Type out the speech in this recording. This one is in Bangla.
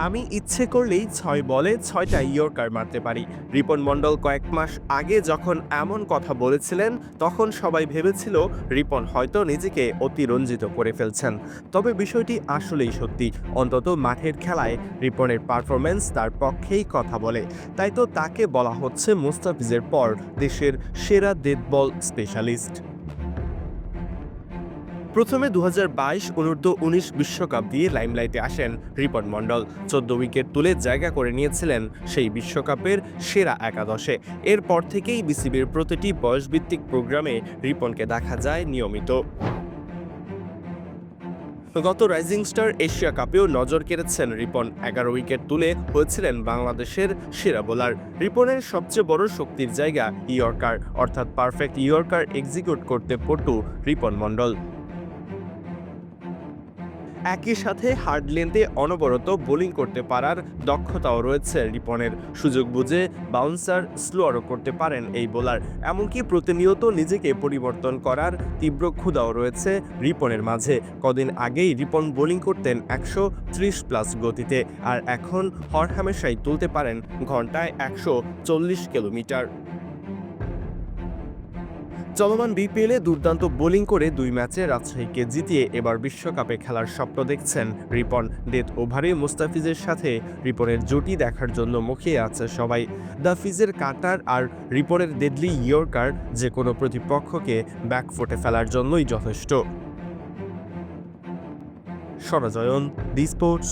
আমি ইচ্ছে করলেই ৬ বলে ৬টা ইয়র্কার মারতে পারি। রিপন মণ্ডল কয়েক মাস আগে যখন এমন কথা বলেছিলেন, তখন সবাই ভেবেছিল রিপন হয়তো নিজেকে অতিরঞ্জিত করে ফেলছেন। তবে বিষয়টি আসলেই সত্যি। অন্তত মাঠের খেলায় রিপনের পারফরম্যান্স তার পক্ষেই কথা বলে। তাই তো তাকে বলা হচ্ছে মুস্তাফিজের পর দেশের সেরা ডেথ বল স্পেশালিস্ট। প্রথমে ২০২২ অনূর্ধ্ব-১৯ বিশ্বকাপ দিয়ে লাইমলাইটে আসেন রিপন মণ্ডল। ১৪ উইকেট তুলে জায়গা করে নিয়েছিলেন সেই বিশ্বকাপের সেরা একাদশে। এরপর থেকেই বিসিবির প্রতিটি বয়সভিত্তিক প্রোগ্রামে রিপনকে দেখা যায় নিয়মিত। গত রাইজিং স্টার এশিয়া কাপেও নজর কেড়েছেন রিপন। ১১ উইকেট তুলে হয়েছিলেন বাংলাদেশের সেরা বোলার। রিপনের সবচেয়ে বড় শক্তির জায়গা ইয়র্কার, অর্থাৎ পারফেক্ট ইয়র্কার এক্সিকিউট করতে পটু রিপন মণ্ডল। একই সাথে হার্ড লেন্থে অনবরত বোলিং করতে পারার দক্ষতাও রয়েছে রিপনের। সুযোগ বুঝে বাউন্সার স্লোয়ারও করতে পারেন এই বোলার। এমনকি প্রতিনিয়ত নিজেকে পরিবর্তন করার তীব্র ক্ষুধাও রয়েছে রিপনের মাঝে। কদিন আগেই রিপন বোলিং করতেন ১৩০+ গতিতে, আর এখন হরহামেশাই তুলতে পারেন ঘন্টায় ১৪০ কিলোমিটার। চলমান বিপিএলে দুর্দান্ত বোলিং করে ২ ম্যাচে রাজশাহীকে জিতিয়ে এবার বিশ্বকাপে খেলার স্বপ্ন দেখছেন রিপন। ডেথ ওভারে মুস্তাফিজের সাথে রিপনের জুটি দেখার জন্য মুখিয়ে আছে সবাই। মুস্তাফিজের কাটার আর রিপনের ডেডলি ইয়র্কার যে কোনো প্রতিপক্ষকে ব্যাকফুটে ফেলার জন্যই যথেষ্ট। সরজয়ন, ডি স্পোর্টস।